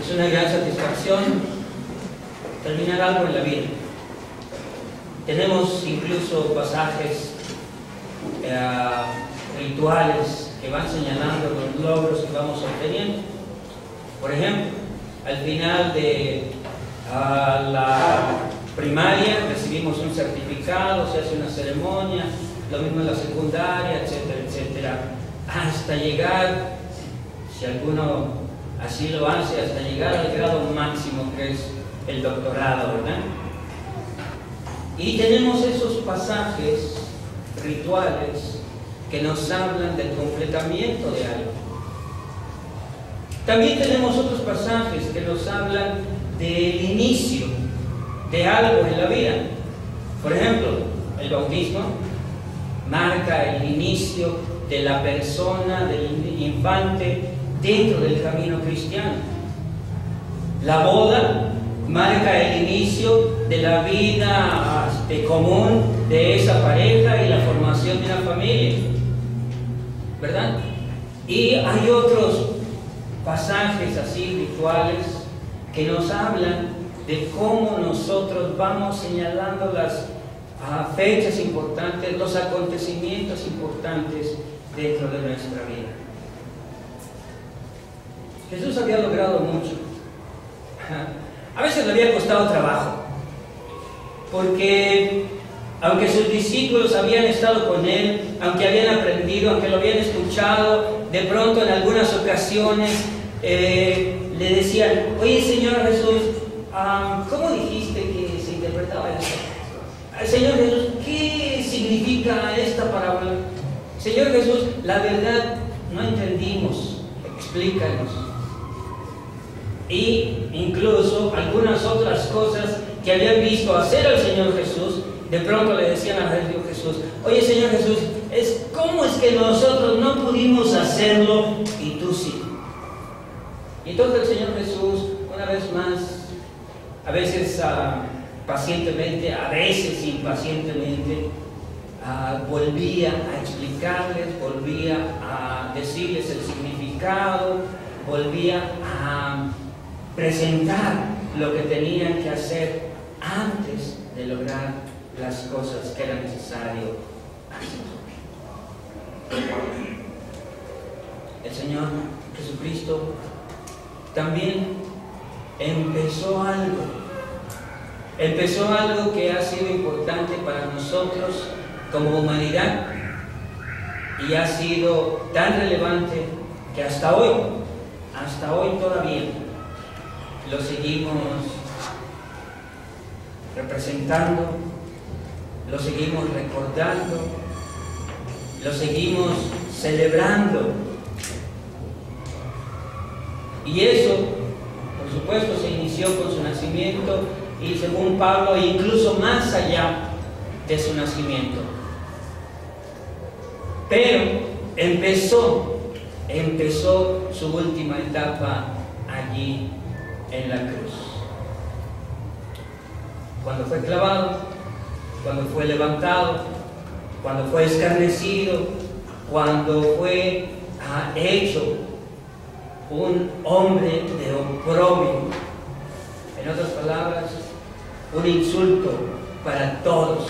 Es una gran satisfacción terminar algo en la vida. Tenemos incluso pasajes rituales que van señalando los logros que vamos obteniendo. Por ejemplo, al final de la primaria recibimos un certificado, se hace una ceremonia, lo mismo en la secundaria, etcétera, etcétera, hasta llegar, si alguno así lo hace, hasta llegar al grado máximo que es el doctorado, ¿verdad? Y tenemos esos pasajes rituales que nos hablan del completamiento de algo. También tenemos otros pasajes que nos hablan del inicio de algo en la vida. Por ejemplo, el bautismo marca el inicio de la persona, del infante, dentro del camino cristiano. La boda marca el inicio de la vida común de esa pareja y la formación de una familia, ¿verdad? Y hay otros pasajes así rituales que nos hablan de cómo nosotros vamos señalando las fechas importantes, los acontecimientos importantes dentro de nuestra vida. Jesús había logrado mucho. A veces le había costado trabajo, porque aunque sus discípulos habían estado con él, aunque habían aprendido, aunque lo habían escuchado, de pronto en algunas ocasiones le decían: oye, Señor Jesús, ¿cómo dijiste que se interpretaba eso? Señor Jesús, ¿qué significa esta parábola? Señor Jesús, la verdad no entendimos, explícanos. Y incluso algunas otras cosas que habían visto hacer al Señor Jesús, de pronto le decían a Jesús: oye, Señor Jesús, ¿cómo es que nosotros no pudimos hacerlo y tú sí? Y entonces el Señor Jesús, una vez más, a veces pacientemente, a veces impacientemente, volvía a explicarles, volvía a decirles el significado, volvía a presentar lo que tenían que hacer antes de lograr las cosas que era necesario hacer. El Señor Jesucristo también empezó algo que ha sido importante para nosotros como humanidad y ha sido tan relevante que hasta hoy todavía lo seguimos representando, lo seguimos recordando, lo seguimos celebrando. Y eso, por supuesto, se inició con su nacimiento y, según Pablo, incluso más allá de su nacimiento. Pero empezó su última etapa allí en la cruz. Cuando fue clavado, cuando fue levantado, cuando fue escarnecido, cuando fue hecho un hombre de oprobio. En otras palabras, un insulto para todos,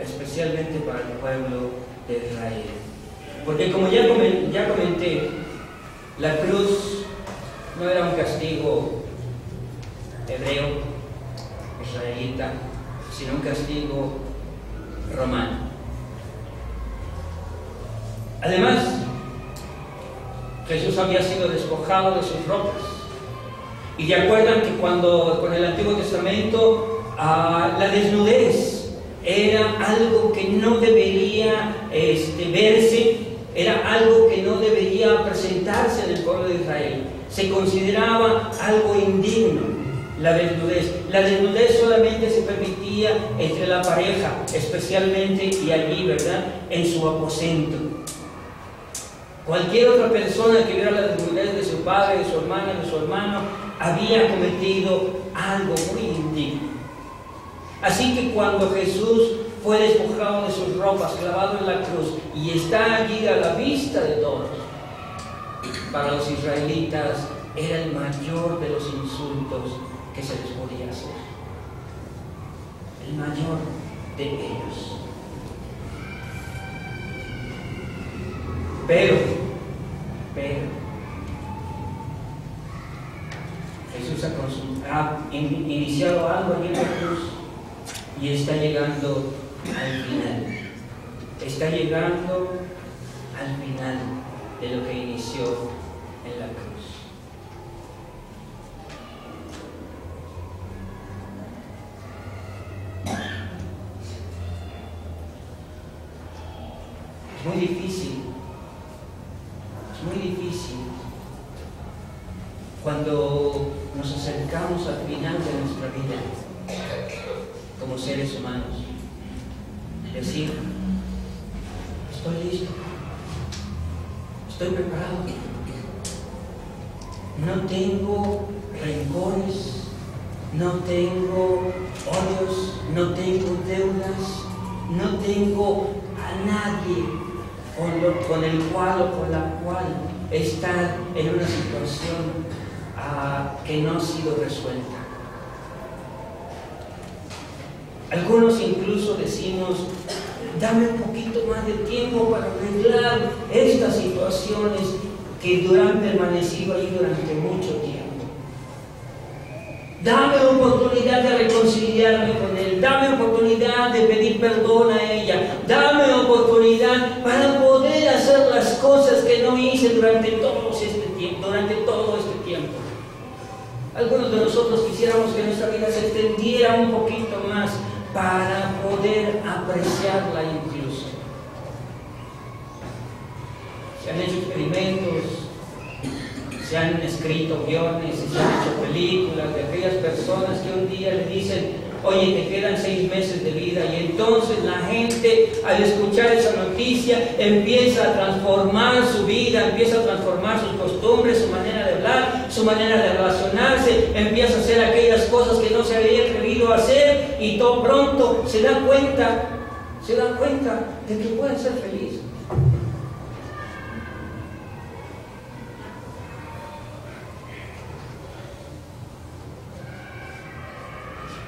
especialmente para el pueblo de Israel. Porque como ya comenté, la cruz no era un castigo hebreo, israelita, sino un castigo romano. Además, Jesús había sido despojado de sus ropas. Y de acuerdo que cuando con el Antiguo Testamento la desnudez era algo que no debería verse, era algo que no debería presentarse en el pueblo de Israel. Se consideraba algo indigno la desnudez. La desnudez solamente se permitía entre la pareja, especialmente y allí, ¿verdad?, en su aposento. Cualquier otra persona que viera la desnudez de su padre, de su hermana, de su hermano, había cometido algo muy indigno. Así que cuando Jesús fue despojado de sus ropas, clavado en la cruz, y está allí a la vista de todos, para los israelitas era el mayor de los insultos que se les podía hacer. El mayor de ellos. Pero Jesús ha iniciado algo en la cruz y está llegando al final. Está llegando al final de lo que inició en la cruz. Es muy difícil cuando nos acercamos al final de nuestra vida como seres humanos, decir: estoy listo, estoy preparado, no tengo rencores, no tengo odios, no tengo deudas, no tengo a nadie con el cual o con la cual estar en una situación que no ha sido resuelta. Algunos incluso decimos: dame un poquito más de tiempo para arreglar estas situaciones que han permanecido ahí durante mucho tiempo. Dame oportunidad de reconciliarme con él, dame oportunidad de pedir perdón a ella, dame oportunidad para poder hacer las cosas que no hice durante todo este tiempo. Algunos de nosotros quisiéramos que nuestra vida se extendiera un poquito más para poder apreciarla incluso. Se han hecho experimentos, se han escrito guiones, se han hecho películas de aquellas personas que un día le dicen: oye, te quedan 6 meses de vida, y entonces la gente, al escuchar esa noticia, empieza a transformar su vida, empieza a transformar sus costumbres, su manera de hablar, su manera de relacionarse, empieza a hacer aquellas cosas que no se había atrevido a hacer, y todo pronto se da cuenta de que pueden ser felices.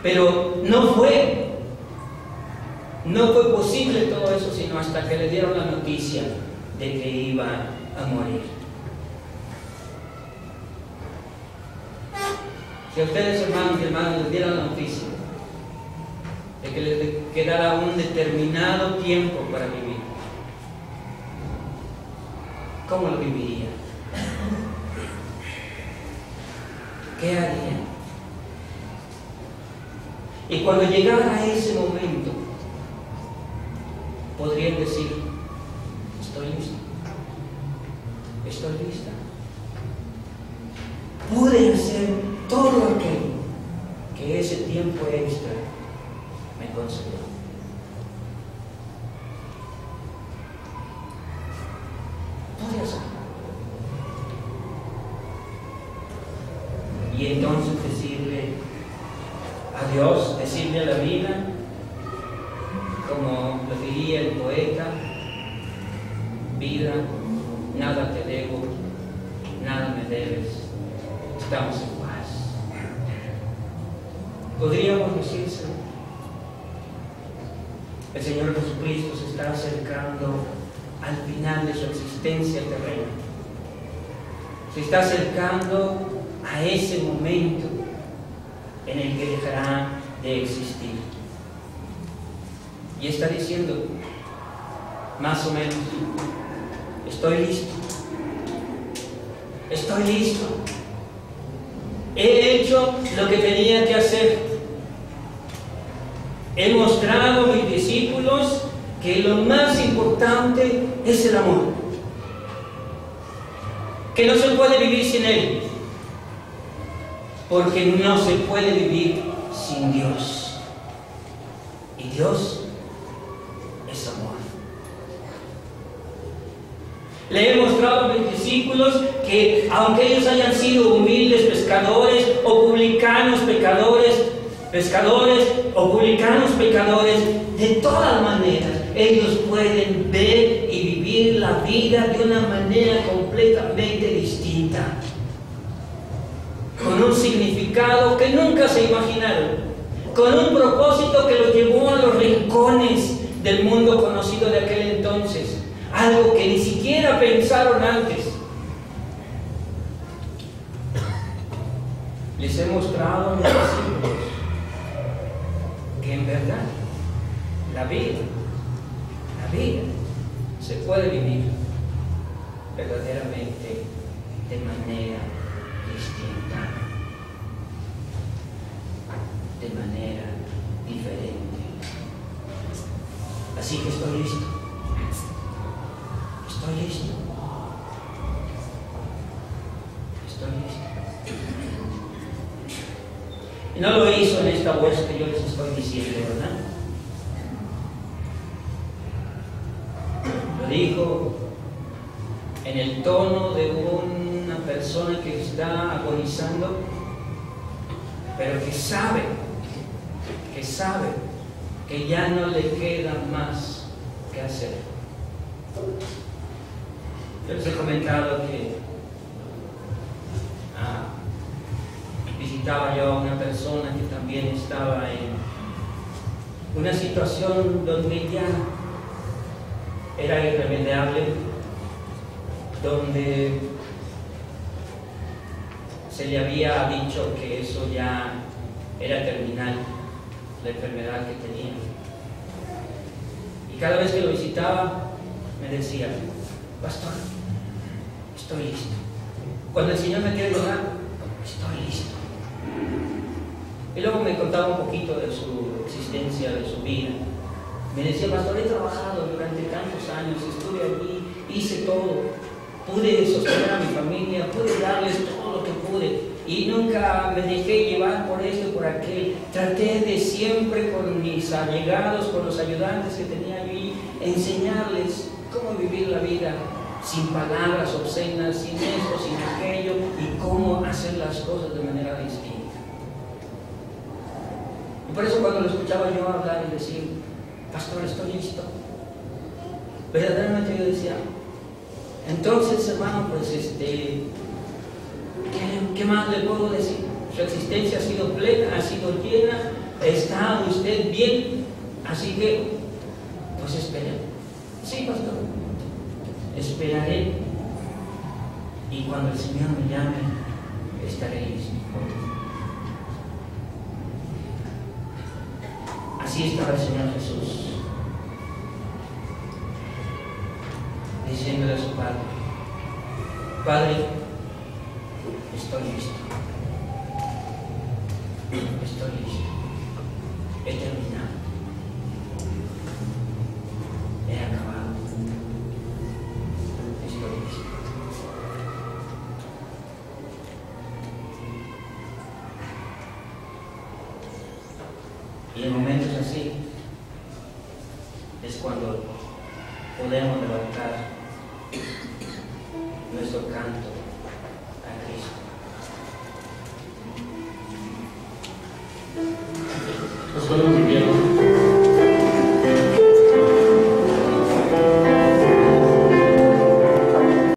Pero no fue posible todo eso sino hasta que le dieron la noticia de que iba a morir. Si a ustedes, hermanos y hermanas, les dieran la noticia de que les quedara un determinado tiempo para vivir, ¿cómo lo vivirían? ¿Qué harían? Y cuando llegara ese momento, podrían decir: estoy listo, estoy lista. Pude hacer todo aquello que ese tiempo extra me concedió. Pude hacerlo. Y entonces decirle a Dios, decirle a la vida, como lo diría el poeta: vida, nada te debo, nada me debes, estamos en paz. Podríamos decírselo. El Señor Jesucristo se está acercando al final de su existencia terrena. Se está acercando a ese momento en el que dejará de existir. Y está diciendo, más o menos: estoy listo, estoy listo. He hecho lo que tenía que hacer. He mostrado a mis discípulos que lo más importante es el amor, que no se puede vivir sin él, porque no se puede vivir sin Dios, y Dios es amor. Le he mostrado a mis discípulos que aunque ellos hayan sido humildes pescadores o publicanos pecadores, de todas maneras ellos pueden ver y vivir vivir la vida de una manera completamente distinta, con un significado que nunca se imaginaron, con un propósito que los llevó a los rincones del mundo conocido de aquel entonces, algo que ni siquiera pensaron antes. Les he mostrado a mis discípulos que en verdad la vida se puede vivir verdaderamente de manera distinta, de manera diferente. Así que estoy listo. Estoy listo. Estoy listo. Y no lo hizo en esta voz que yo les estoy diciendo, ¿verdad? Lo dijo en el tono de una persona que está agonizando, pero que sabe que ya no le queda más que hacer. Yo les he comentado que visitaba yo a una persona que también estaba en una situación donde ya era irremediable, donde se le había dicho que eso ya era terminal, la enfermedad que tenía. Y cada vez que lo visitaba me decía: pastor, estoy listo. Cuando el Señor me quiere llegar, estoy listo. Y luego me contaba un poquito de su existencia, de su vida. Me decía: pastor, he trabajado durante tantos años, estuve allí, hice todo, pude sostener a mi familia, pude darles todo lo que pude y nunca me dejé llevar por esto y por aquel. Traté de siempre con mis allegados, con los ayudantes que tenía allí, enseñarles cómo vivir la vida sin palabras obscenas, sin esto, sin aquello, y cómo hacer las cosas de manera distinta. Y por eso cuando lo escuchaba yo hablar y decir: pastor, estoy listo, verdaderamente yo decía: entonces, hermano, pues ¿qué más le puedo decir? Su existencia ha sido plena, ha sido llena, está usted bien, así que pues espere. Sí, pastor, esperaré, y cuando el Señor me llame estaré listo. Así estaba el Señor Jesús, diciéndole a su Padre: Padre, estoy listo. Estoy listo. He terminado. He acabado. Estoy listo. Y en momentos así es cuando podemos levantar nuestro canto a Cristo. Pastor,